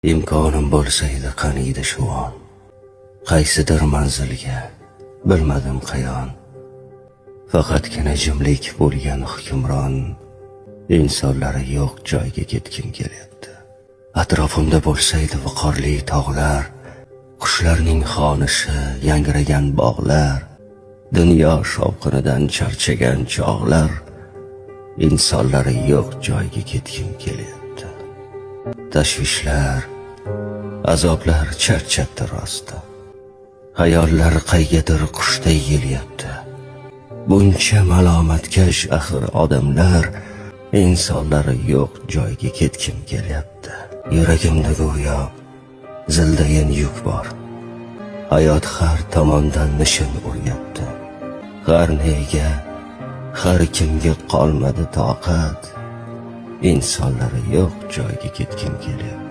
imkonim bo'lsa edi qaniydi shu on, qaysidir manzilga bilmadim qayon. Faqatgina jimlik bo'lgan hukmron, insonlari yo'q joyga ketgim kelyapti. Atrofimda bo'lsa edi viqorli tog'lar, qushlarning xonishi, yangragan bog'lar, dunyo shovqinidan charchagan chog'lar, insonlari yo'q joyga ketgim kelyapti. Tashvishlar, azoblar charchatdi rosti. Hayollar qaygadir qushday yelyapti. Buncha malomatkash axir odamlar, insonlari yo'q joyga ketgim kelyapti. Yuragimda go'yo zildagan yuk bor. Hayot har tomondan nishin uryapti. Har nega, har kimga qolmadi toqat. Insonlari yo'q joyga ketgim kelyapti.